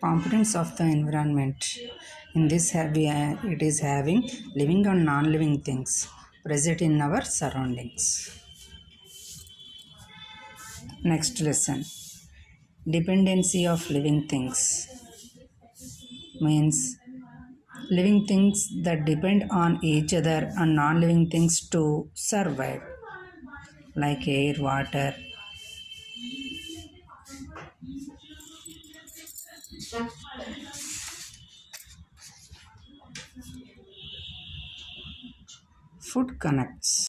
Components of the environment. In this, it is having living and non-living things present in our surroundings. Next lesson. Dependency of living things means living things that depend on each other and non-living things to survive, like air, water, food connects.